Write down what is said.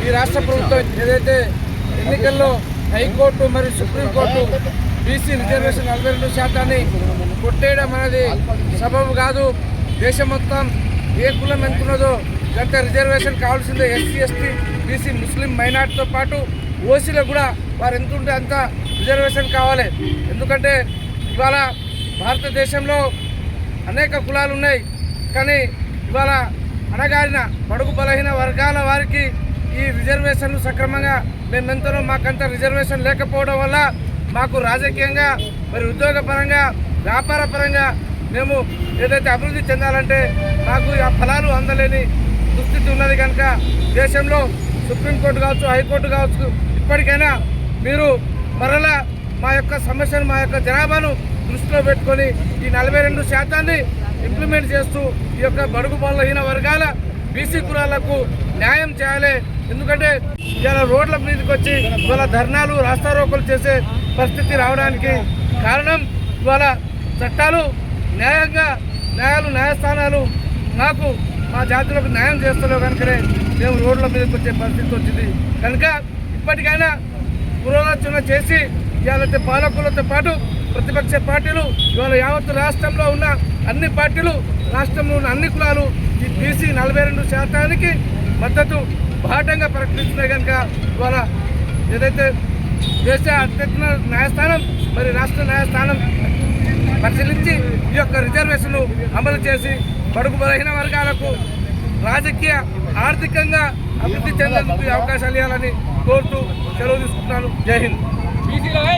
ఈ రాష్ట్ర ప్రభుత్వం ఏదైతే ఎన్నికల్లో హైకోర్టు మరియు సుప్రీంకోర్టు బీసీ రిజర్వేషన్ 42% కొట్టేయడం అనేది సబబు కాదు. దేశం మొత్తం ఏ కులం ఎంతున్నదో గంట రిజర్వేషన్ కావాల్సిందే. ఎస్సీ ఎస్టీ బీసీ ముస్లిం మైనార్టీతో పాటు ఓసీలో కూడా వారు ఎంత ఉంటే అంత రిజర్వేషన్ కావాలి. ఎందుకంటే ఇవాళ భారతదేశంలో అనేక కులాలు ఉన్నాయి, కానీ ఇవాళ అణగారిన బడుగు బలహీన వర్గాల వారికి ఈ రిజర్వేషన్లు సక్రమంగా మేమెంతనో మాకంత రిజర్వేషన్ లేకపోవడం వల్ల మాకు రాజకీయంగా మరి ఉద్యోగపరంగా వ్యాపార పరంగా మేము ఏదైతే అభివృద్ధి చెందాలంటే మాకు ఆ ఫలాలు అందలేని దుస్థితి ఉన్నది. కనుక దేశంలో సుప్రీంకోర్టు కావచ్చు, హైకోర్టు కావచ్చు, ఇప్పటికైనా మీరు మరలా మా యొక్క సమస్యను, మా యొక్క జనాభాను దృష్టిలో పెట్టుకొని ఈ 42% ఇంప్లిమెంట్ చేస్తూ ఈ యొక్క బడుగు బలహీన వర్గాల బీసీ కులాలకు న్యాయం చేయాలి. ఎందుకంటే ఇవాళ రోడ్ల మీదకి వచ్చి ఇవాళ ధర్నాలు రాస్తారోకోలు చేసే పరిస్థితి రావడానికి కారణం ఇవాళ చట్టాలు న్యాయస్థానాలు నాకు మా జాతులకు న్యాయం చేస్తున్నావు కనుకనే మేము రోడ్ల మీదకి వచ్చే పరిస్థితి వచ్చింది. కనుక ఇప్పటికైనా పురోగతి చేసి ఇవాళ పాలకులతో పాటు ప్రతిపక్ష పార్టీలు ఇవాళ యావత్ రాష్ట్రంలో ఉన్న అన్ని పార్టీలు, రాష్ట్రంలో ఉన్న అన్ని కులాలు ఈ బీసీ 42% మద్దతు బాటంగా ప్రకటిస్తున్నాయి. కనుక ఇవాళ ఏదైతే దేశ అత్యున్నత న్యాయస్థానం మరి రాష్ట్ర న్యాయస్థానం పరిశీలించి ఈ యొక్క రిజర్వేషన్లు అమలు చేసి బడుగు బలహీన వర్గాలకు రాజకీయ ఆర్థికంగా అభివృద్ధి చెందేందుకు అవకాశాలు ఇవ్వాలని కోరుతూ సెలవు తీసుకుంటున్నాను. జై హింద్.